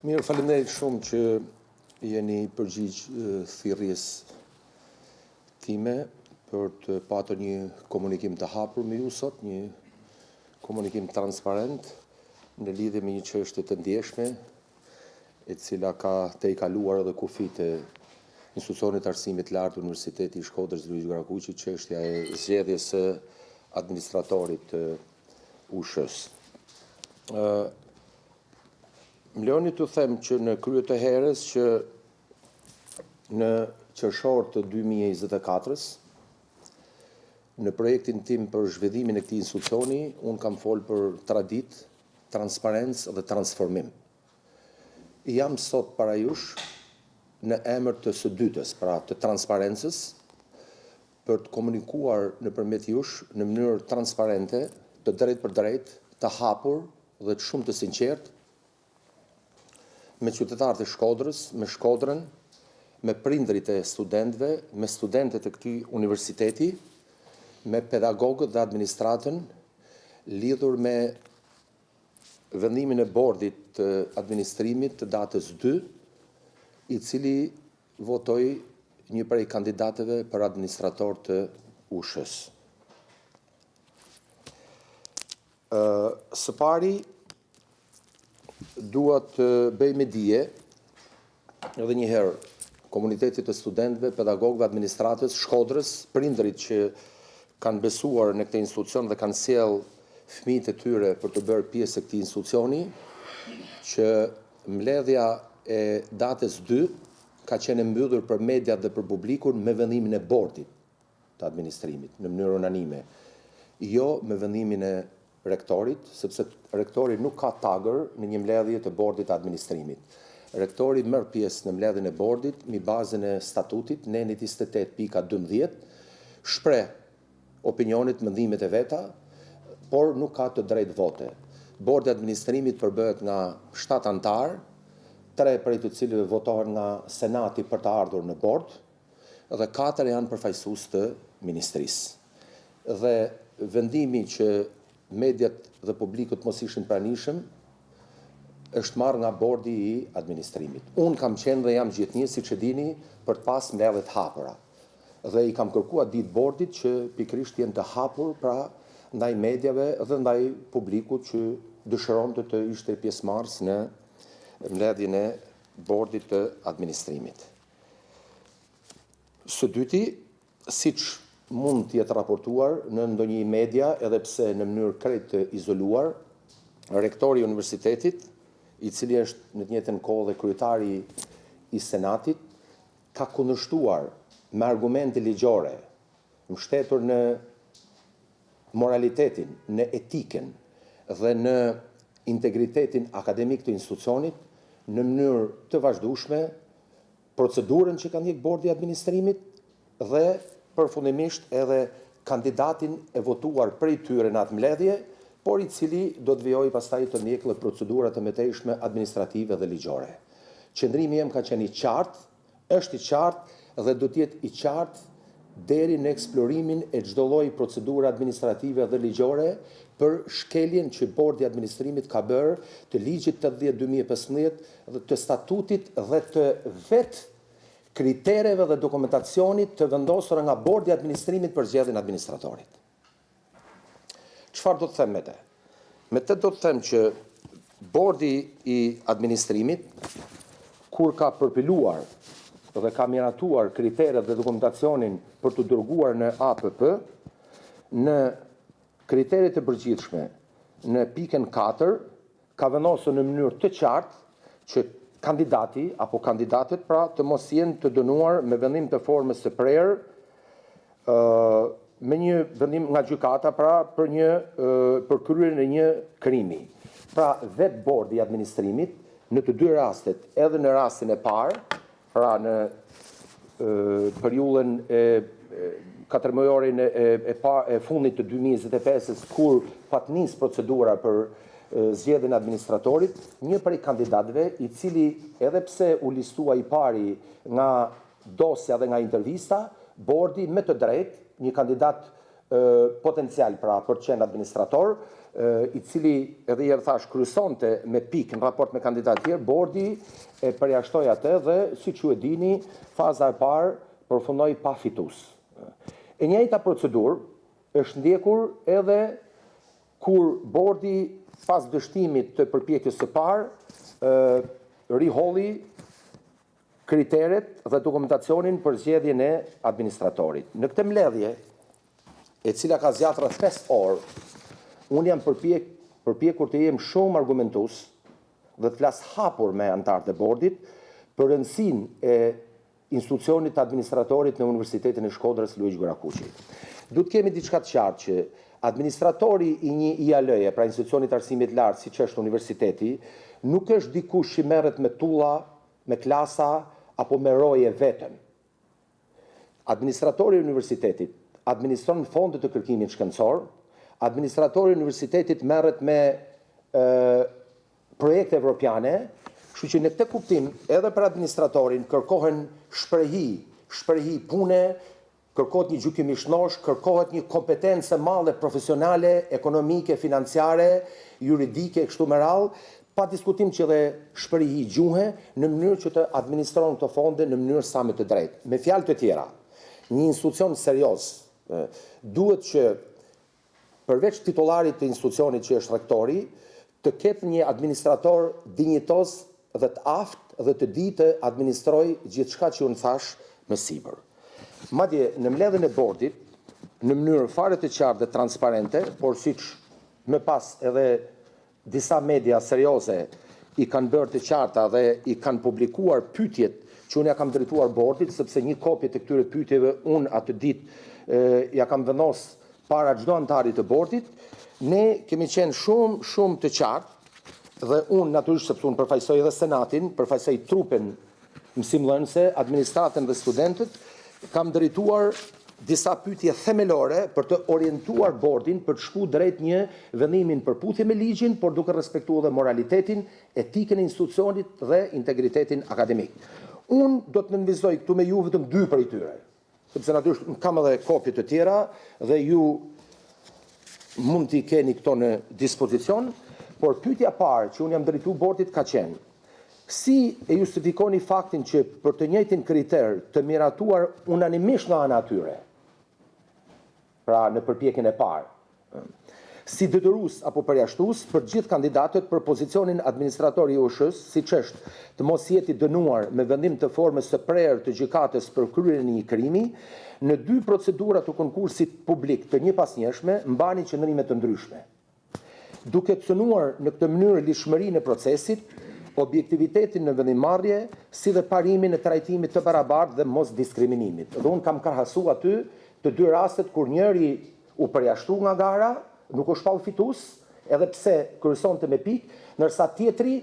Mirë, faleminderit shumë që jeni përgjigj thirrjes time për të patur një komunikim të hapur me ju sot, një komunikim transparent në lidhje me një çështje të ndjeshme, e cila ka te i kaluar edhe kufit e institucionit të arsimit lartë Universiteti i Shkodrës Luiz Garakuqi, çështja e zgjedhjes së administratorit të USH-s. Më lejoni të them që në krye të herës që në qershor të 2024-s, në projektin tim për zhvillimin e këtij institucioni, unë kam folë për tradit, transparencë dhe transformim. Jam sot para jush në emër të së dytës, pra të transparencës, për të komunikuar nëpërmjet jush në mënyrë transparente, të drejtë për drejtë, të hapur dhe të shumë të sinqertë, me qytetarët e Shkodrës, me Shkodrën, me prindrit e studentëve, me studentët e këtij universiteti, me pedagogët dhe administratën, lidhur me vendimin e bordit të administrimit të datës 2, i cili votoi një prej kandidatëve për administrator të USH-s. Së pari, duhet të bëj me dije, edhe një herë, komunitetit të studentëve, pedagogëve, administratës, Shkodrës, prindrit që kanë besuar në këtë institucion dhe kanë sjell fëmijët e tyre për të bërë pjesë e këtij institucioni, që mbledhja e datës 2 ka qenë mbyllur për mediat dhe për publikun me vendimin e bordit të administrimit, në mënyrë unanime, jo me vendimin e rektorit, sepse rektori nuk ka tagër në një mbledhje të bordit të administrimit. Rektori merr pjesë në mbledhjen e bordit mi bazën e statutit, neni 28.12, shpreh opinionit, mendimet e veta, por nuk ka të drejtë vote. Bordi i administrimit përbëhet nga 7 antar, 3 prej të cilëve votohen nga senati për të ardhur në bord, dhe 4 janë përfaqësues të ministrisë. Dhe vendimi që mediat dhe publikut mos ishin pranishëm, është marrë nga bordi i administrimit. Unë kam qenë dhe jam gjithnjë, siç e dini, për të pas mbledhje të hapura. Dhe i kam kërkuar ditë bordit që pikërisht jenë të hapur, pra ndaj mediave dhe ndaj publikut që dëshironte të ishte pjesëmarrës në mbledhjen e bordit të administrimit. Së dyti, siç mund të jetë raportuar në ndonjë media, edhe pse në mënyrë krejt të izoluar, rektori i universitetit, i cili është në të njëjtën kohë dhe kryetari i senatit, ka kundërshtuar me argumente ligjore, mbështetur në moralitetin, në etikën dhe në integritetin akademik të institucionit, në mënyrë të vazhdueshme, procedurën që ka ndjek bordi i administrimit dhe përfundimisht edhe kandidatin e votuar prej tyre në atë mbledhje, por i cili do të vijojë pastaj të ndjekë dhe procedurat të mëtejshme administrative dhe ligjore. Qëndrimi jem ka qenë i qartë, është i qartë dhe do të jetë i qartë deri në eksplorimin e çdo lloji procedure administrative dhe ligjore për shkeljen që bordi i administrimit ka bërë të ligjit 80/2015 dhe të statutit dhe të vetë kritereve dhe dokumentacionit të vendosura nga bordi i administrimit për zgjedhjen e administratorit. Çfarë do të them me të? Me të do të them që bordi i administrimit, kur ka përpiluar dhe ka miratuar kriteret dhe dokumentacionin për të dërguar në APP, në kriteret e përgjithshme, në pikën 4, ka vendosur në mënyrë të qartë që kandidati apo kandidatet pra të mos jenë të dënuar me vendim të formës së prerë, me një vendim nga gjykata pra për kryen e një krimi. Pra vetë bordi i administrimit në të dy rastet, edhe në rastin e parë, pra në periudhën e 4 mujorin e fundit të 2025-s, kur patnis procedura për zgjedhjen e administratorit, një prej kandidatëve, i cili edhe pse u listua i pari nga dosja dhe nga intervista, bordi me të drejtë, një kandidat potencial pra për të qenë administrator, I cili edhe herë thash kryesonte me pikë në raport me kandidatë tjerë, bordi e përjashtoi atë dhe siç ju e dini, faza e parë përfundoi pa fitues. E njëjta procedurë është ndjekur edhe kur bordi pas dështimit të përpjekjes së parë riholli kriteret dhe dokumentacionin për zgjedhjen e administratorit. Në këtë mbledhje, e cila ka zgjatur rreth 5 orë, unë jam përpjekur të jem shumë argumentues dhe të flas hapur me anëtarët e bordit për rëndësinë e institucionit administratorit në Universitetin e Shkodrës Luiq Gorakuqi. Duhet kemi diçka të qartë që administratori I një IAL-je, pra institucionit arsimit lartë, siç është universiteti, nuk është dikush që merret me tulla, me klasa apo me roje vetëm. Administratori I universitetit administron fondet të kërkimit shkencor, administratori I universitetit merret me projekte evropiane, kështu që në këtë kuptim edhe për administratorin kërkohen shprehi pune, kërkohet një gjykim I shnosh, kërkohet një kompetencë e madhe profesionale, ekonomike, financiare, juridike, kështu me radhë, pa diskutim që dhe shprehi gjuhe në mënyrë që të administron këto fonde në mënyrë sa më të drejtë. Me fjalë të tjera, një institucion serioz duhet që përveç titularit të institucionit që është rektori, të ketë një administrator dinjitos dhe të aftë dhe të di të administroj gjithçka që unë thash më sipër. Madje në mbledhjen e bordit, në mënyrë fare të qartë dhe transparente, por siç më pas edhe disa media serioze I kanë bërë të qarta dhe I kanë publikuar pyetjet që unë ja kam drejtuar bordit, sepse një kopje të këtyre pyetjeve unë atë ditë ja kam vendosur para çdo antarit të bordit, ne kemi qenë shumë të qartë dhe unë natyrisht sepse unë përfaqësoj edhe senatin, përfaqësoj trupin mësimdhënëse, administratën dhe studentët, kam drejtuar disa pyetje themelore për të orientuar bordin për të shkuar drejt një vendimi në përputhje me ligjin, por duke respektuar edhe moralitetin, etikën e institucionit dhe integritetin akademik. Unë do të nënvizoj këtu me ju vetëm 2 prej tyre. Sepse natyrisht kam edhe kopje të tjera dhe ju mund t'i keni këto në dispozicion, por pyetja parë që unë jam drejtuar bordit ka qenë: si e justifikoni faktin që për të njëjtin kriter të miratuar unanimisht nga ana atyre, pra në përpjekjen e parë, si detyrues apo përjashtues për gjithë kandidatët për pozicionin administrator I USH-s, siç është të mos jeti dënuar me vendim të formës së prerë të gjykatës për kryerjen e një krimi, në 2 procedura të konkursit publik të njëpasnjëshme mbani qëndrime të ndryshme. Duke të cënuar në këtë mënyrë lishmërinë e procesit, objektivitetin në vendimmarrje, si dhe parimin e trajtimit të barabartë dhe mos diskriminimit. Dhe unë kam krahasuar aty të 2 rastet kur njëri u përjashtu nga gara, nuk u shpall fitues, edhe pse kryesonte me pikë, ndërsa tjetri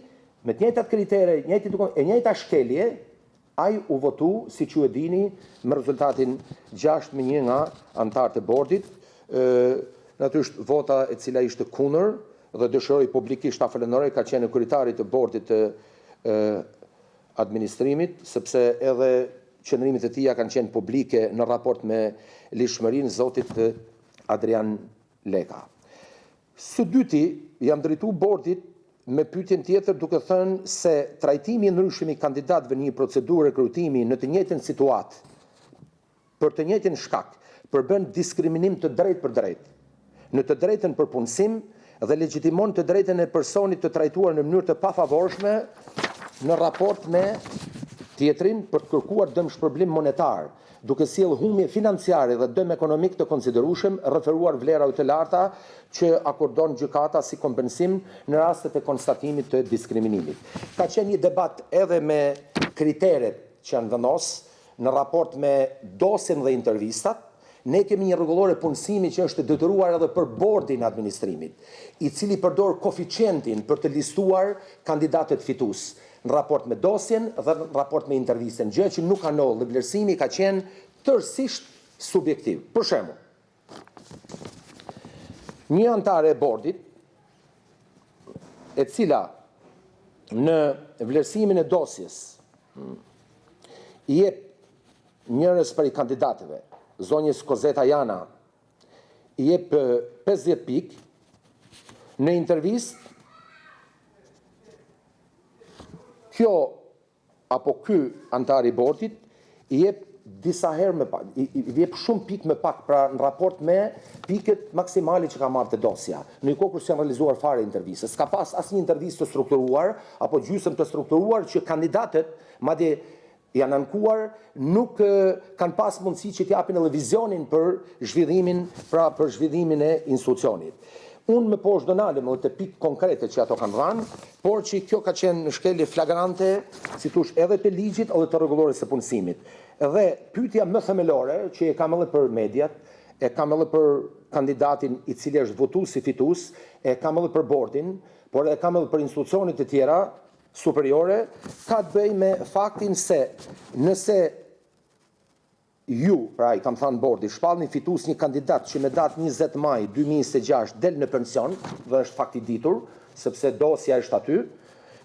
me të njëjtat kritere, e njëjta shkelje, ai u votu, siç ju e dini, me rezultatin 6-1 nga anëtarët e bordit. Natyrisht vota e cila ishte kundër dhe dëshiroi publikisht ta falenderoj ka qenë kryetari të bordit të administrimit, sepse edhe qëndrimet e tija kanë qenë publike në raport me lishmërinë zotit Adrian Leka. Së dyti, jam drejtuar bordit me pyetjen tjetër duke thënë se trajtimi I ndryshëm I kandidatëve në një procedurë rekrutimi në të njëjtën situatë, për të njëjtin shkak, përbën diskriminim të drejtë për drejtë, në të drejtën për punësim dhe legjitimon të drejtën e personit të trajtuar në mënyrë të pafavorshme në raport me tjetrin për të kërkuar dëmshpërblim monetar, duke sjellë humje financiare dhe dëm ekonomik të konsiderueshëm, referuar vlerave të larta që akordon gjykata si kompensim në rastet e konstatimit të diskriminimit. Ka qenë një debat edhe me kriteret që janë vendosur në raport me dosjen dhe intervistat. Ne kemi një rregullore punësimi që është detyruar edhe për bordin e administrimit, I cili përdor koeficientin për të listuar kandidatët fitues në raport me dosjen dhe në raport me intervistën, gjë që nuk ka ndodhur dhe vlerësimi ka qenë tërësisht subjektiv. Për shembull, një antare e bordit, e cila në vlerësimin e dosjes I jep njërës për I kandidatëve, zonjës Kozeta Jana, i jep 50 pikë, në intervistë kjo apo ky antar i bordit i jep disa herë më pak, i jep shumë pikë më pak, pra në raport me pikët maksimale që ka marrë të dosja. Në kohë kur s'janë realizuar fare intervistës, s'ka pas asnjë intervistë të strukturuar apo gjysmë të strukturuar që kandidatët, madje janë ankuar, nuk kanë pas mundësi që t'japin edhe vizionin për zhvillimin, pra për zhvillimin e institucionit. Unë më poshtë do nalem edhe të pikë konkrete që ato kanë dhënë, por që kjo ka qenë në shkelje flagrante, si thush, edhe të ligjit edhe të rregullores së punësimit. Dhe pyetja më themelore që e kam edhe për mediat, e kam edhe për kandidatin i cili është votues si fitues, e kam edhe për bordin, por e kam edhe për institucionet e tjera superiore, ka të bëjë me faktin se nëse ju, pra i kam thënë bordi, shpallni fitues një kandidat që me datë 20 maj 2026 del në pension, dhe është fakti ditur, sepse dosja është aty,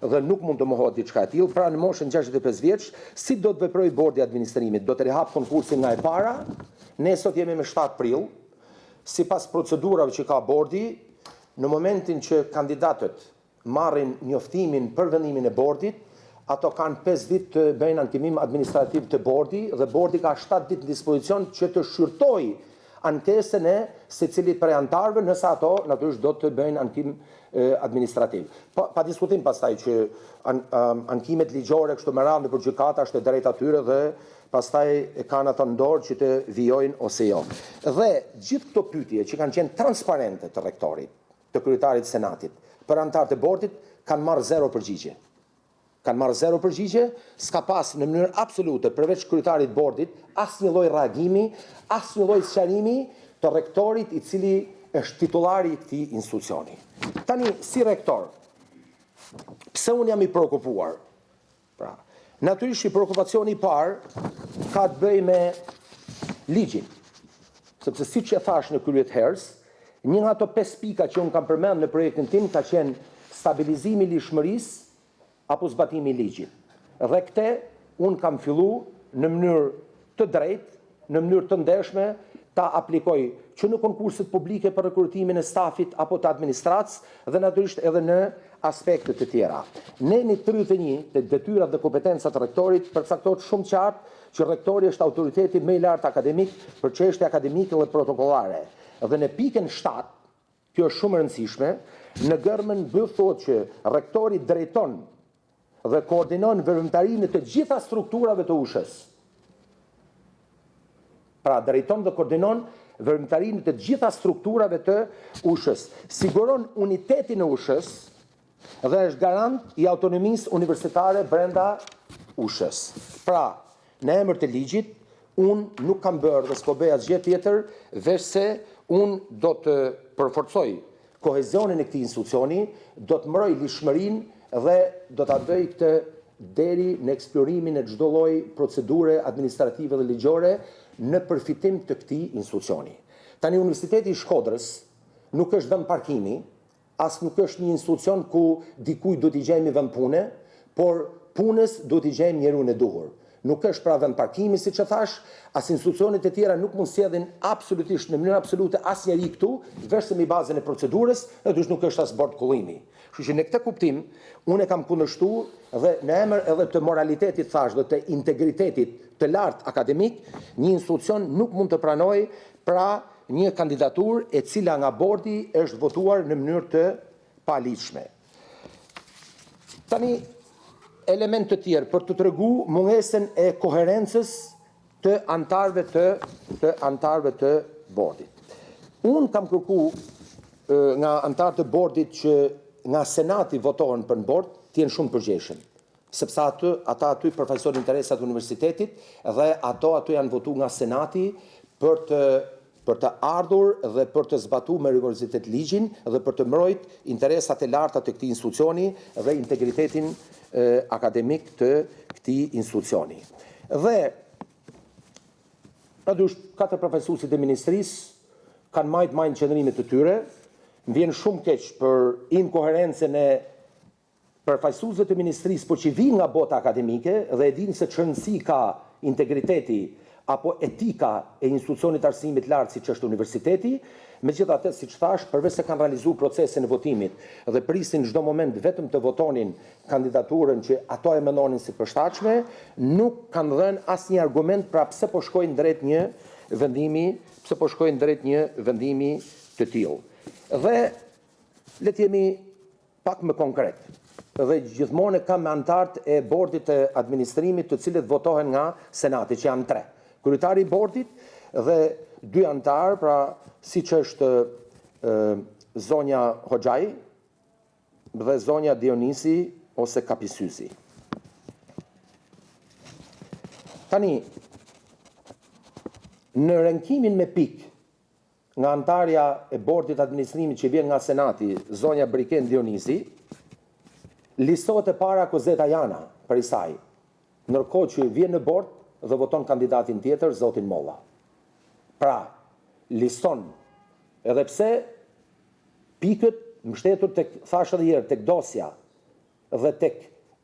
dhe nuk mund të mohohet diçka e tillë, pra në moshën 65 vjeç, si do të veprojë bordi i administrimit? Do të rihap konkursin nga e para, ne sot jemi me 7 prill, sipas procedurave që ka bordi, në momentin që kandidatët marrin njoftimin për vendimin e bordit, ato kanë 5 ditë të bëjnë ankimim administrativ të bordi dhe bordi ka 7 ditë në dispozicion që të shqyrtoj ankesën e secilit prej antarëve nëse ato natyrisht do të bëjnë ankim administrativ. Pa diskutim pastaj që ankimet ligjore kështu me radhë për gjykata është e drejtë atyre dhe pastaj e kanë ato në dorë që të vijojnë ose jo. Dhe gjithë këto pyetje që kanë qenë transparente të rektorit, të kryetarit senatit, për antarët e bordit kanë marrë 0 përgjigje. Kanë marrë 0 përgjigje, s'ka pas në mënyrë absolute përveç kryetarit bordit asnjë lloj reagimi, asnjë lloj sqarimi të rektorit i cili është titullari i këtij institucioni. Tani si rektor, pse unë jam i shqetësuar? Pra, natyrisht shqetësimi i parë ka të bëjë me ligjin. Sepse siç e thash në kryet herës, një nga ato 5 pika që unë kam përmend në projektin tim ka qenë stabilizimi i lishmërisë apo zbatimi i ligjit. Dhe këte, unë kam fillu në mënyrë të drejtë, në mënyrë të ndershme, ta aplikoj që në konkurset publike për rekrutimin e stafit apo të administratës dhe natyrisht edhe në aspektet të tjera. Ne në 31 të detyrat dhe kompetencat të rektorit përcaktohet shumë qartë që rektori është autoriteti më i lartë akademik për çështje akademike dhe protokollare. Dhe në pikën 7, kjo është shumë e rëndësishme, në gërmën B thotë që rektori drejton dhe koordinon veprimtarinë të gjitha strukturave të USH-s. Pra, drejton dhe koordinon veprimtarinë të gjitha strukturave të USH-s. Siguron unitetin e USH-s dhe është garant i autonomisë universitare brenda USH-s. Pra, në emër të ligjit, unë nuk kam bërë dhe s'po bëj asgjë tjetër, veç se unë do të përforcoj kohezionin e këtij institucioni, do të mbroj lishmërinë dhe do ta bëj këtë deri në eksplorimin e çdo lloji procedure administrative dhe ligjore në përfitim të këtij institucioni. Tani Universiteti i Shkodrës nuk është vend parkimi, as nuk është një institucion ku dikujt do t'i gjejmë vend pune, por punës do t'i gjejmë njerëzin e duhur. Nuk është pra vend parkimi, siç e thash, as institucionet e tjera nuk mund sjellin absolutisht në mënyrë absolute asnjëri këtu, vetëm me bazën e procedurës, edhe nuk është as bord kullimi. Kështu që në këtë kuptim, unë e kam kundërshtuar dhe në emër edhe të moralitetit thash dhe të integritetit të lartë akademik, një institucion nuk mund të pranojë pra një kandidaturë e cila nga bordi është votuar në mënyrë të paligjshme. Tani element të tjerë për të treguar mungesën e koherencës të antarëve të bordit. Unë kam kërkuar nga antarët e bordit që nga senati votohen për në bord, të jenë shumë përgjegjshëm, sepse ata aty përfaqësojnë interesat e universitetit dhe ato aty janë votuar nga senati për të ardhur dhe për të zbatuar me rigorozitet ligjin dhe për të mbrojtur interesat e larta të këtij institucioni dhe integritetin akademik të këtij institucioni. Dhe natyrisht 4 profesuesit e ministrisë kanë majtë qëndrimet të tyre. Më vjen shumë keq për inkoherencën e përfaqësuesve të ministrisë, por që vijnë nga bota akademike dhe e dinë se çrëndësi ka integriteti apo etika e institucionit arsimit lartë siç është universiteti, Megjithatë, siç thash, përveç se kanë realizuar procesin e votimit dhe prisin çdo moment vetëm të votonin kandidaturën që ato e mendonin si përshtatshme, nuk kanë dhënë asnjë argument pra pse po shkojnë drejt një vendimi, të tillë. Dhe le të jemi pak më konkret. Dhe gjithmonë kam me antarët e bordit të administrimit të cilët votohen nga Senati, që janë 3. Kryetari i bordit dhe 2 antarë, pra siç është zonja Hoxhai dhe zonja Dionisi ose Kapisysi. Tani, në rankimin me pikë nga antarja e bordit administrimit që vjen nga Senati, zonja Briken Dionisi, listohet e para Kozeta Jana për i saj, ndërkohë që vjen në bord dhe voton kandidatin tjetër, zotin Molla. Pra, liston, edhe pse pikët mbështetur thashë edhe herë, tek dosja dhe tek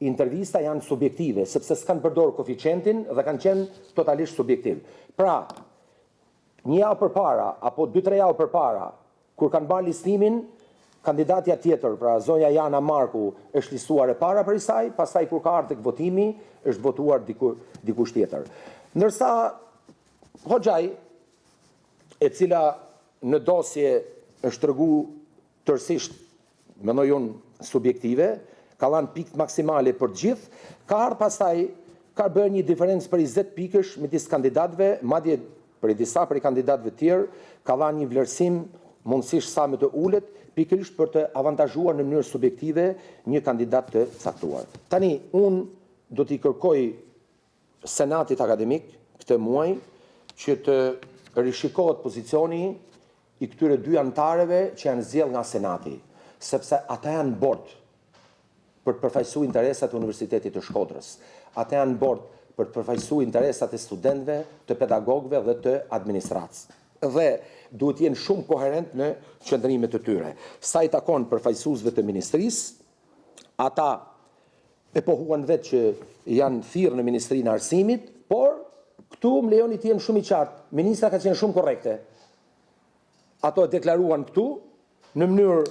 intervista janë subjektive, sepse s'kanë përdorur koeficientin dhe kanë qenë totalisht subjektiv. Pra, një javë përpara apo 2-3 javë përpara, kur kanë bërë listimin, kandidatja tjetër, pra zonja Jana Marku, është listuar e para për i saj, pastaj kur ka ardhur tek votimi, është votuar dikush tjetër. Ndërsa Hoxhai, e cila në dosje është treguar tërësisht, mendoj unë, subjektive, ka dhënë pikë maksimale për të gjithë, ka ardhur pastaj ka bërë një diferencë për 20 pikësh midis kandidatëve, madje për disa për kandidatëve tjerë, ka dhënë një vlerësim mundësisht sa më të ulët, pikërisht për të avantazhuar në mënyrë subjektive një kandidat të caktuar. Tani, unë do t'i kërkoj Senatit Akademik këtë muaj që të rishikohet pozicioni i këtyre 2 antarëve që janë zgjedhur nga Senati, sepse ata janë bord për të përfaqësuar interesat e Universitetit të Shkodrës. Ata janë bord për të përfaqësuar interesat e studentëve, të pedagogëve dhe të administratës. Dhe duhet jenë shumë koherent në qëndrimet e tyre. Sa i takon përfaqësuesve të ministrisë, ata e pohuan vetë që janë thirrë në Ministrinë e Arsimit, por këtu më lejoni të jem shumë i qartë. Ministra ka qenë shumë korrekte. Ato e deklaruan këtu në mënyrë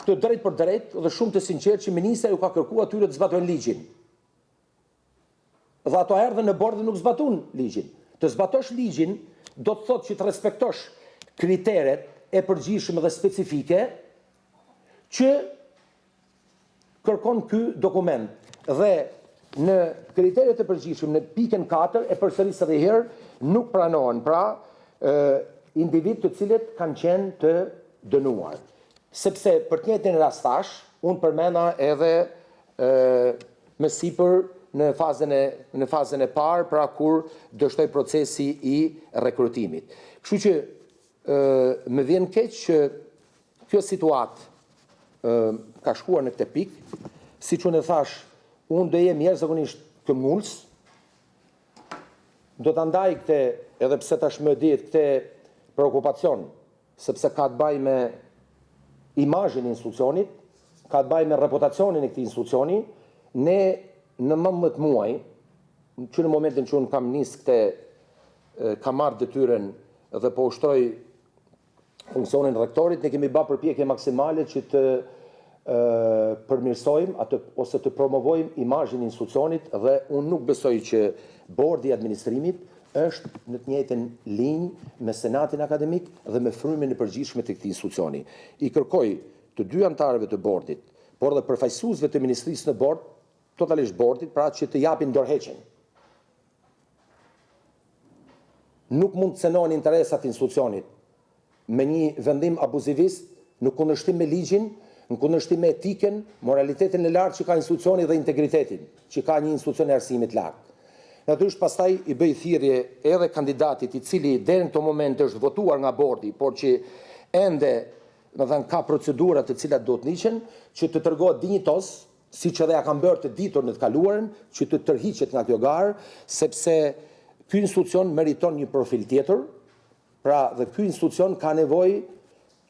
të drejt për drejt dhe shumë të sinqertë që ministra ju ka kërkuar atyre të zbatojnë ligjin. Dhe ato erdhën në bord dhe nuk zbatun ligjin. Të zbatosh ligjin do të thotë që të respektosh kriteret e përgjithshme dhe specifike që kërkon ky dokument. Dhe në kriteret e përgjithshme, në pikën 4, e përsëris edhe herë, nuk pranohen pra individ të cilët kanë qenë të dënuar. Sepse për të njëjtin rastash, unë përmenda edhe më sipër në fazën e parë, pra kur dështoi procesi i rekrutimit. Kështu që më vjen keq që kjo situatë ka shkuar në këtë pikë, siç unë e thash, unë do jem jashtëzakonisht këmbgulës, do ta ndaj këtë, edhe pse tashmë dihet këtë preokupacion, sepse ka të bëjë me imazhin e institucionit, ka të bëjë me reputacionin e këtij institucioni. Ne në 19 muaj, që në momentin që unë kam nisë këtë, kam marrë detyrën dhe po ushtroj funksionin rektorit, ne kemi bërë përpjekje maksimale që të përmirësojmë ose të promovojmë imazhin e institucionit dhe unë nuk besoj që bordi i administrimit është në të njëjtën linjë me Senatin Akademik dhe me frymin e përgjithshme të këtij institucioni. I kërkoj të 2 antarëve të bordit, por dhe përfaqësuesve të ministrisë në bord, totalisht bordit, pra që të japin dorëheqjen. Nuk mund të cënojnë interesat e institucionit me një vendim abuzivist, në kundërshtim me ligjin, në kundërshtim me etikën, moralitetin e lartë që ka institucioni dhe integritetin që ka një institucion e arsimit lartë. Natyrisht pastaj i bëj thirrje edhe kandidatit i cili deri në këtë moment është votuar nga bordi, por që ende, ka procedura të cilat do të niqen, që të tregohet dinjitos, siç edhe ja kanë bërë të ditur në të kaluarën, që të tërhiqet nga kjo garë, sepse ky institucion meriton një profil tjetër, pra dhe ky institucion ka nevojë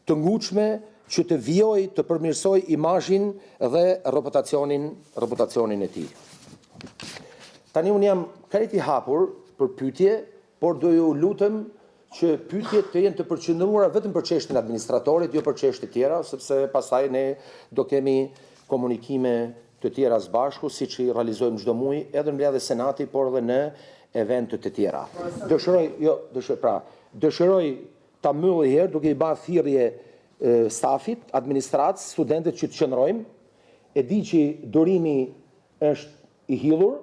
të ngutshme që të vijojë, të përmirësojë imazhin dhe reputacionin e tij. Tani unë jam krejt i hapur për pyetje, por do ju lutem që pyetjet të jenë të përqendruara vetëm për çështjen e administratorit, jo për çështje tjera, sepse pastaj ne do kemi komunikime të tjera së bashku, siç i realizojmë çdo muaj, edhe në mbledhje Senati, por edhe në evente të tjera. Dëshiroj ta mbyll herë duke i bërë thirrje stafit, administratës, studentët që të qëndrojmë. E di që durimi është i hillur,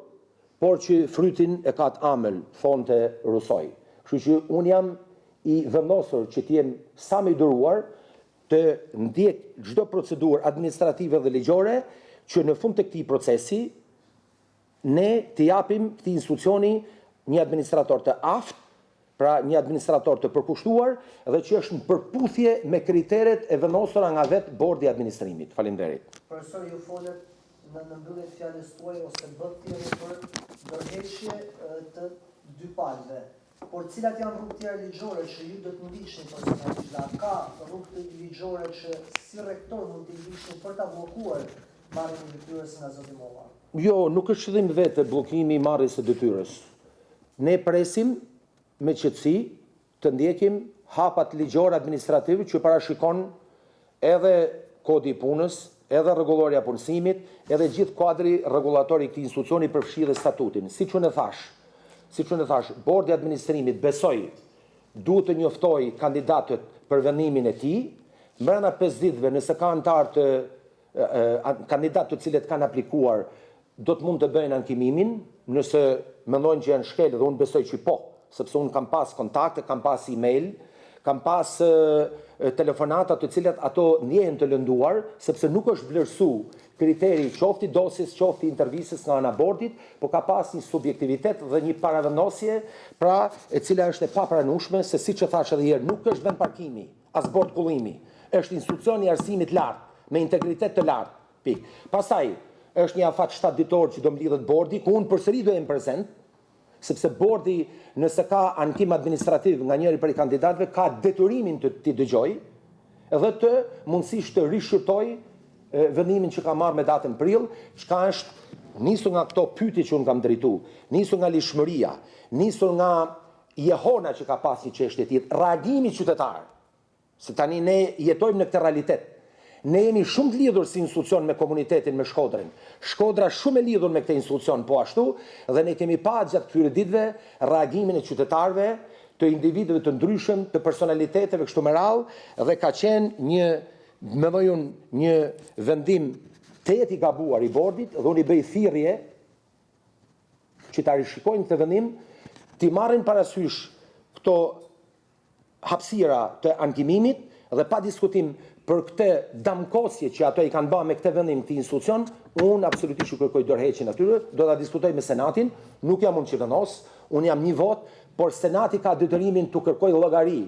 por që frytin e ka të amël, thonte Rusoj. Kështu që unë jam i vendosur që të jem sa më i duruar të ndjek çdo procedurë administrative dhe ligjore që në fund të këtij procesi ne të japim këtij institucioni një administrator të aftë, pra një administrator të përkushtuar dhe që është në përputhje me kriteret e vendosura nga vetë bordi i administrimit. Faleminderit. Profesor, ju folet në mbyllje të fjalës tuaj ose bët thirrje për ndërheqje të dy palëve. Por cilat janë rrugë tjera ligjore që ju do të ndiqni personalisht? Ka rrugë ligjore që si rektor mund të ndiqni për ta bllokuar marrjen e detyrës nga zoti Molla? Jo, nuk është qëllim vetë bllokimi i marrjes së detyrës. Ne presim me qetësi të ndjekim hapat ligjore administrative që parashikon edhe kodi i punës, edhe rregulloria e punësimit, edhe gjithë kuadri rregullator i këtij institucioni përfshi dhe statutin. Siç unë thash, bordi i administrimit besoj duhet të njoftoj kandidatët për vendimin e tij, brenda 5 ditëve nëse ka antar të kandidatë të cilët kanë aplikuar, do të mund të bëjnë ankimimin, nëse mendojnë që janë shkel dhe unë besoj që po, sepse unë kam pas kontakte, kam pas email, kam pas telefonata të cilat ato njehen të lënduar, sepse nuk është vlerësu kriteri qofti dosis, qofti intervistës nga ana bordit, por ka pas një subjektivitet dhe një paravendosje, pra e cila është e papranueshme, se siç e thash edhe herë, nuk është vend parkimi, as bord kullimi, është institucion i arsimit lart, me integritet të lartë. Pik. Pastaj është një afat 7 ditor që do mblidhet bordi, ku unë përsëri do jem prezent, sepse bordi nëse ka ankim administrativ nga njëri prej kandidatëve, ka detyrimin të t'i dëgjoj edhe të mundësisht të rishqyrtoj vendimin që ka marrë me datën prill, çka është nisur nga këto pyetje që unë kam drejtu, nisur nga lishmëria, nisur nga jehona që ka pas një çështje tjetër, reagimi qytetar. Se tani ne jetojmë në këtë realitet. Ne jemi shumë të lidhur si institucion me komunitetin, me Shkodrën. Shkodra shumë e lidhur me këtë institucion po ashtu, dhe ne kemi pa gjatë këtyre ditëve reagimin e qytetarëve, të individëve të ndryshëm, të personaliteteve kështu me radhë, dhe ka qenë një vendim të jetë i gabuar i bordit, dhe unë i bëj thirrje që ta rishikojnë këtë vendim, t'i marrin parasysh këto hapësira të ankimimit dhe pa diskutim për këtë damkosje që ato i kanë bërë me këtë vendim këtij institucion, unë absolutisht kërkoj dorëheqjen atyre, do ta diskutoj me Senatin, nuk jam unë që vendos, unë jam një vot, por Senati ka detyrimin të kërkoj llogari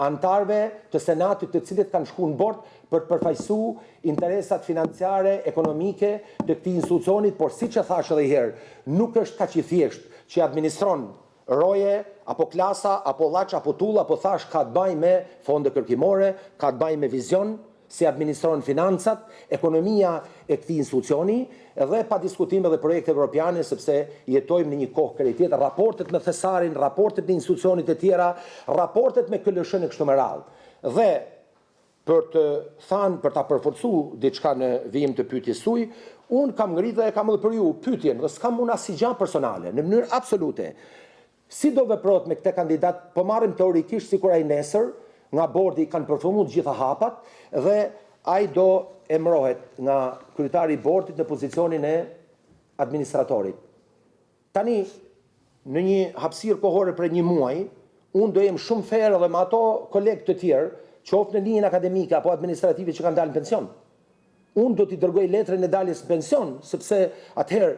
antarëve të Senatit të cilët kanë shkuar në bord për të përfaqësuar interesat financiare, ekonomike të këtij institucionit, por siç e thash edhe herë, nuk është kaq i thjeshtë që administron roje, apo klasa, apo llaç, apo tull, apo thash ka të bëjë me fonde kërkimore, ka të bëjë me vizion, si administron financat, ekonomia e këtij institucioni, dhe pa diskutim edhe projekte evropiane, sepse jetojmë në një kohë krejt tjetër, raportet me Thesarin, raportet në institucionit e tjera, raportet me KLSH-n e kështu me radhë. Dhe për të thënë, për ta përforcuar diçka në vijim të pyetjes suaj, unë kam ngritur dhe kam edhe për ju pyetjen, dhe s'kam unë asnjë gjë personale, në mënyrë absolute. Si do veprohet me këtë kandidat, po marrim teorikisht sikur ai nesër nga bordi kanë përfunduar të gjitha hapat dhe ai do emërohet nga kryetari i bordit në pozicionin e administratorit. Tani, në një hapësirë kohore për një muaj, unë do jem shumë fair edhe me ato kolegë të tjerë, qoftë në linjën akademike apo administrative që kanë dalë në pension. Unë do t'i dërgoj letrën e daljes në pension, sepse atëherë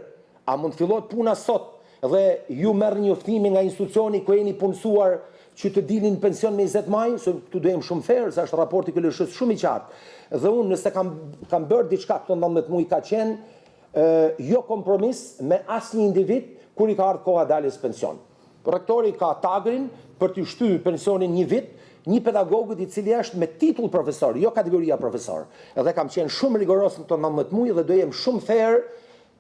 a mund të fillohet puna sot dhe ju merr njoftimin nga institucioni ku jeni punësuar që të dilni në pension me 20 maj, se tu do jem shumë fair, se është raporti KLSH-s shumë i qartë. Dhe unë nëse kam bërë diçka këto 19 muaj ka qenë jo kompromis me asnjë individ kur i ka ardhur koha daljes pension. Rektori ka tagrin për të shtyr pensionin një vit, një pedagogët i cili është me titull profesor, jo kategoria profesor. Edhe kam qenë shumë rigoros në këto 19 muaj dhe do jem shumë fair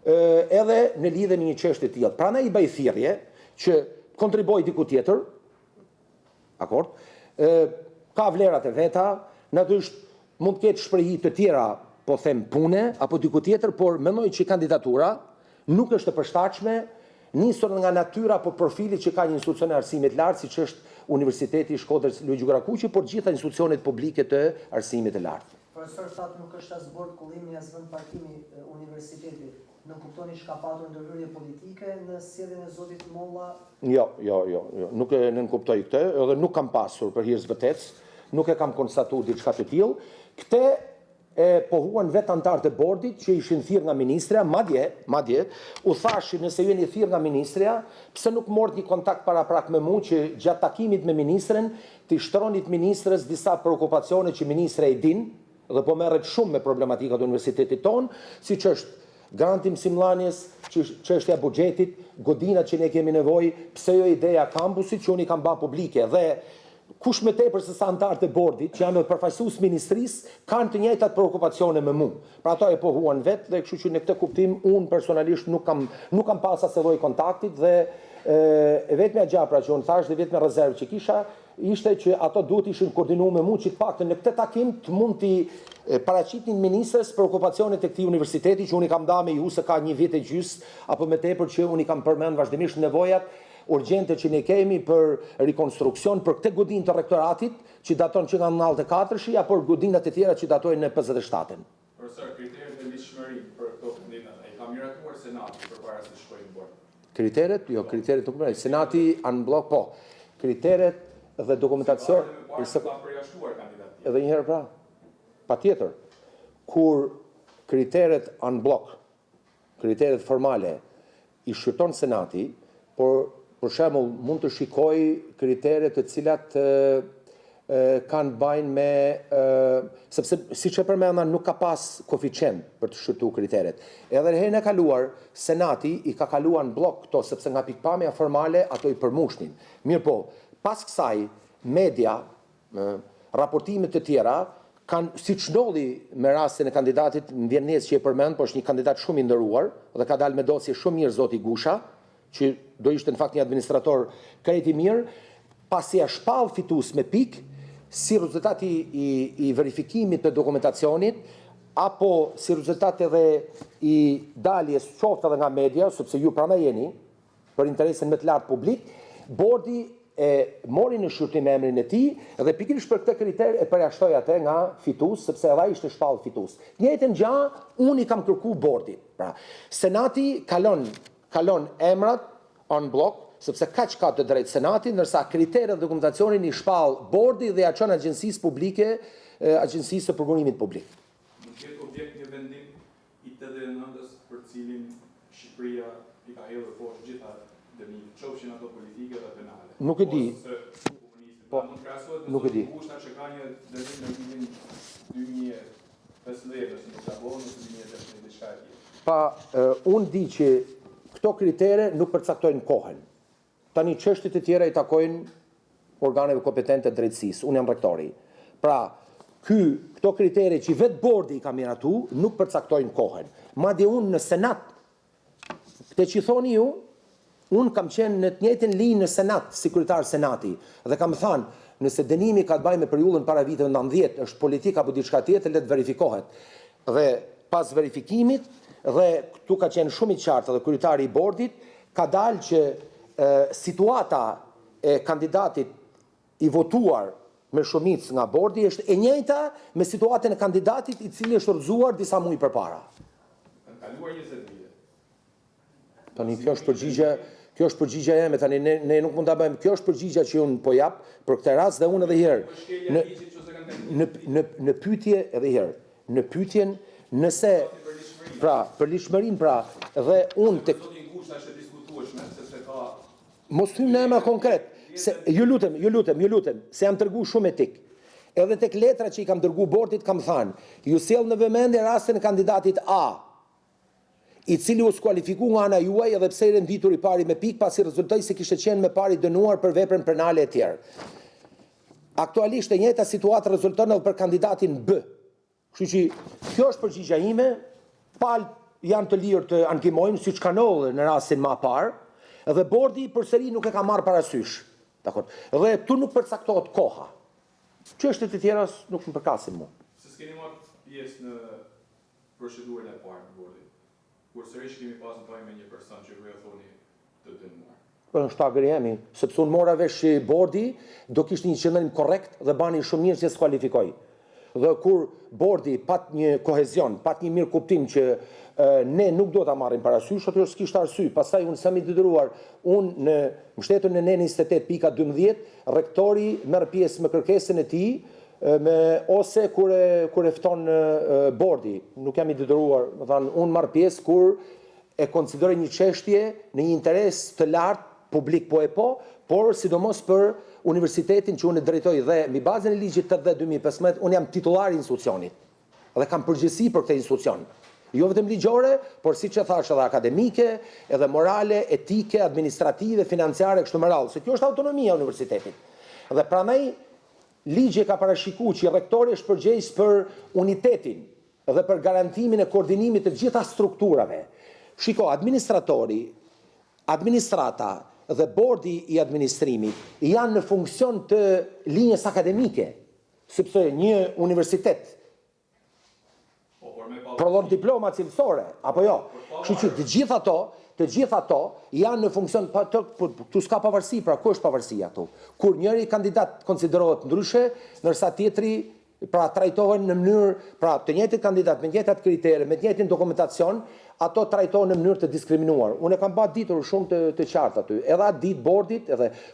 edhe në lidhje me një çështje të tillë. Prandaj i bëj thirrje që kontriboj diku tjetër, Akord? Ka vlerat e veta, natyrisht mund të ketë shprehi të tjera, po them pune, apo diku tjetër, por mendoj që kandidatura nuk është e përshtatshme, nisur nga natyra apo profili që ka një institucion e arsimit lartë, siç është Universiteti i Shkodrës Luigi Grakuqi, por gjitha institucionet publike të arsimit të lartë. Profesor thatë nuk është as bord kullimi as vend parkimi universiteti. Në kuptoni që ka patur ndërhyrje politike në sjelljen e zotit Molla? Jo, nuk e nënkuptoj këtë, edhe nuk kam pasur për hir zbëtec, nuk e kam konstatuar diçka të tillë. Këtë e pohuan vetë antarët e bordit që ishin thirrë nga ministrja, madje u thashin nëse jeni thirrë nga ministrja, pse nuk morët një kontakt paraprak me mua që gjatë takimit me ministren t'i shtronit ministres disa preokupacione që ministra e din dhe po merret shumë me problematikat e universitetit ton, siç është granti mësimdhënies, çështja e buxhetit, godinat që ne kemi nevojë, pse jo ideja kampusit që unë i kam bërë publike dhe kush më tepër se sa antarët e bordit, që janë përfaqësues ministrisë, kanë të njëjtat preokupacione me mua. Pra ato e pohuan vetë dhe kështu që në këtë kuptim unë personalisht nuk kam pas asnjë lloj kontaktit dhe vetmja gjapra që unë thash dhe vetmja rezervë që kisha ishte që ato duhet ishin koordinuar me mua që të paktën në këtë takim të mund t'i paraqitnin ministres preokupacionet e këtij universiteti që unë i kam dhënë me ju se ka 1 vit e gjys apo më tepër që unë i kam përmend vazhdimisht nevojat urgjente që ne kemi për rekonstruksion për këtë godinë të rektoratit që daton që nga 94-shi apo godinat e tjera që datojnë në 57-ën. Profesor, kriteret e ligjshmëri për këto fundimta ai ka miratuar Senati përpara se të shkojnë në bord. Kriteret nuk më rëndë. Senati unblock po. Kriteret dhe dokumentacion edhe një herë pra. Patjetër. Kur kriteret unblock, kriteret formale i shqyrton Senati, por për shembull mund të shikoj kriteret të cilat kanë bajnë me sepse siç e përmenda nuk ka pas koeficient për të shqyrtuar kriteret. Edhe herën e kaluar Senati i ka kaluar në blok këto sepse nga pikpamja formale ato i përmushnin. Mirë po, pas kësaj media, raportimet të tjera kanë siç ndodhi me rastin e kandidatit në Vjenez që e përmend, por është një kandidat shumë i nderuar dhe ka dalë me dosje shumë mirë zoti Gusha, që do ishte në fakt një administrator krejt i mirë, pasi a shpall fitues me pikë, si rezultati i verifikimit të dokumentacionit, apo si rezultat edhe i daljes qoftë edhe nga media, sepse ju prandaj jeni, për interesin më të lartë publik, bordi e mori në shqyrtim emrin e tij dhe pikërisht për këtë kriter e përjashtoi atë nga fitues, sepse edhe ai ishte shpall fitues. Njëjtën gjë unë i kam kërkuar bordit. Pra, Senati kalon emrat on block, sepse kaq ka të drejtë Senati, ndërsa kriteret dhe dokumentacionin i shpall bordi dhe ja çon agjencisë publike, agjencisë së prokurimit publik. Mund të jetë objekt një vendim i 89-s për cilin Shqipëria i ka hedhur poshtë gjitha dënimet, qofshin ato politike dhe penale. Nuk e di. Po, mund të krahasohet nuk e di. Kushta që ka një dënim në vitin 2015, ose në Gabon, ose 2018 diçka e tillë. Pa, unë di që këto kritere nuk përcaktojnë kohën. Tani çështjet e tjera i takojnë organeve kompetente të drejtësisë. Unë jam rektori. Pra, këto kritere që vetë bordi i ka miratu, nuk përcaktojnë kohën. Madje unë në Senat, këtë që thoni ju, unë kam qenë në të njëjtën linjë në Senat, si kryetar Senati, dhe kam thënë, nëse dënimi ka të bëjë me periudhën para viteve 90, është politika apo diçka tjetër, le të verifikohet. Dhe pas verifikimit, dhe këtu ka qenë shumë i qartë dhe kryetari i bordit, ka dalë që situata e kandidatit i votuar me shumicë nga bordi është e njëjta me situatën e kandidatit i cili është rrëzuar disa muaj përpara. Kanë kaluar 20 vite. Tani kjo është përgjigja jeme, tani ne nuk mund ta bëjmë. Kjo është përgjigja që unë po jap për këtë rast dhe unë edhe herë në pyetje edhe herë, në pyetjen nëse pra për ligjshmërinë pra dhe unë tek mos hym në emra konkret, se ju lutem, se jam treguar shumë etik. Edhe tek letra që i kam dërguar bordit kam thënë, ju sjell në vëmendje rastin e kandidatit A, i cili u skualifiku nga ana juaj edhe pse i renditur i pari me pikë pasi rezultoi se kishte qenë me pari dënuar për veprën penale e tjerë. Aktualisht e njëjta situatë rezulton edhe për kandidatin B. Kështu që kjo është përgjigja ime, palë janë të lirë të ankimojnë, siç kanë ndodhur në rastin më parë, dhe bordi përsëri nuk e ka marrë parasysh. Dakor. Dhe tu nuk përcaktohet koha. Çështjet e tjera nuk më përkasin mua. Se s'keni marrë pjesë në procedurën e parë në bordit, kur sërish kemi pas në me një person që ju e thoni të dënuar. Në shtagër jemi, sepse unë mora vesh që bordi do kishte një qëndrim korrekt dhe bani shumë mirë që s'kualifikoj. Dhe kur bordi pat një kohezion, pat një mirë kuptim që ne nuk do ta marrim parasysh, atë s'kishte arsye. Pastaj unë sa më detyruar, unë në mbështetjen e 28.12, rektori merr pjesë me kërkesën e tij ose kur e fton bordi. Nuk jam i detyruar, do thënë unë marr pjesë kur e konsideroj një çështje në një interes të lartë publik por sidomos për universitetin që unë e drejtoj dhe mbi bazën e ligjit 80/2015 unë jam titullar i institucionit dhe kam përgjegjësi për këtë institucion. Jo vetëm ligjore, por siç e thash edhe akademike, edhe morale, etike, administrative, financiare kështu me radhë, se kjo është autonomia e universitetit. Dhe prandaj ligji ka parashikuar që rektori është përgjegjës për unitetin dhe për garantimin e koordinimit të gjitha strukturave. Shiko, administrata dhe bordi i administrimit janë në funksion të linjës akademike, sepse një universitet prodhon diploma cilësore, apo jo. Kështu që të gjitha ato janë në funksion, tu s'ka pavarësi, pra ku është pavarësia këtu? Kur njëri kandidat konsiderohet ndryshe, ndërsa tjetri pra trajtohen në mënyrë, pra të njëjtit kandidat me të njëjtat kritere, me të njëjtin dokumentacion, ato trajtohen në mënyrë të diskriminuar. Unë e kam bërë ditur shumë të qartë aty, edhe atë ditë bordit,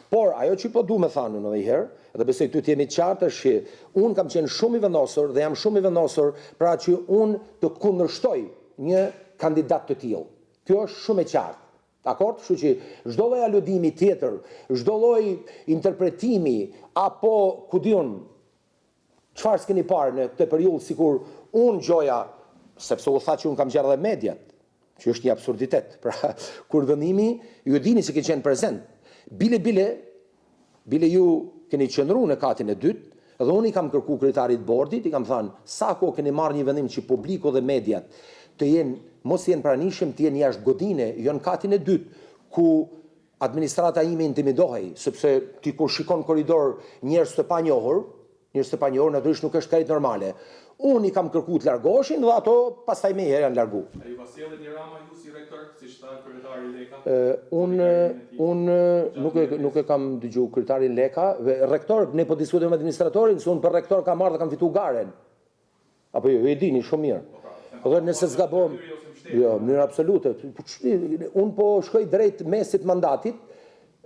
por ajo që po du me thanu në dhe herë, edhe besoj ty t'jemi të qartë është që unë kam qenë shumë i vendosur dhe jam shumë i vendosur pra që unë të kundërshtoj një kandidat të tillë. Kjo është shumë e qartë. Dakor? Kështu që çdo lloj aludimi tjetër, çdo lloj interpretimi apo ku diun çfarë s'keni parë në këtë periudhë sikur unë gjoja, sepse u tha që unë kam gjerë dhe mediat, që është një absurditet. Pra, kur vendimi, ju e dini se ke qenë prezent. Bile ju keni qëndru në katin e dytë, dhe unë i kam kërku kryetarit bordit, i kam thënë, sa ko keni marrë një vendim që publiku dhe mediat të jenë, mos jenë pranishëm, të jenë jashtë godine, jo në katin e dytë, ku administrata ime intimidohej, sepse ti kur shikon koridor njerëz të panjohur, natyrisht nuk është krejt normale. Unë i kam kërku të largoshin dhe ato pastaj me herë janë largu. A ju pasjellët një rama ju si rektor, si shta kryetari Leka? Unë nuk e kam dëgju kryetarin Leka. Rektor, ne po diskutojmë me administratorin, se unë për rektor kam marrë dhe kam fitu garen. Apo jo, e dini shumë mirë. Dhe nëse zgabom, jo, në mënyrë absolute. Unë po shkoj drejt mesit mandatit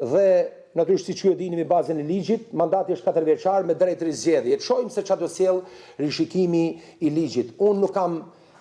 dhe natyrisht siç ju e dini me bazën e ligjit, mandati është 4 vjeçar me drejt rizgjedhje. Shohim se çfarë do sjell rishikimi i ligjit. Unë nuk kam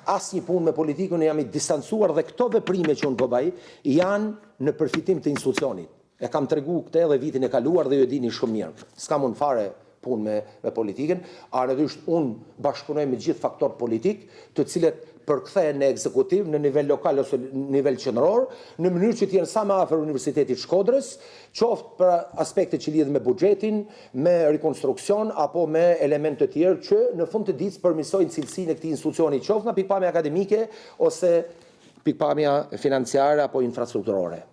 asnjë punë me politikën, jam i distancuar dhe këto veprime që unë po bëj janë në përfitim të institucionit. E kam treguar këtë edhe vitin e kaluar dhe ju e dini shumë mirë. S'kam unë fare punë me politikën, natyrisht unë bashkëpunoj me gjithë faktorët politik, të cilët përkthehen në ekzekutiv në nivel lokal ose nivel qendror, në mënyrë që të jenë sa më afër Universitetit Shkodrës, qoftë për aspekte që lidhen me buxhetin, me rikonstruksion apo me elemente të tjerë që në fund të ditës përmirësojnë cilësinë e këtij institucioni, qoftë nga pikpamja akademike ose pikpamja financiare apo infrastrukturore.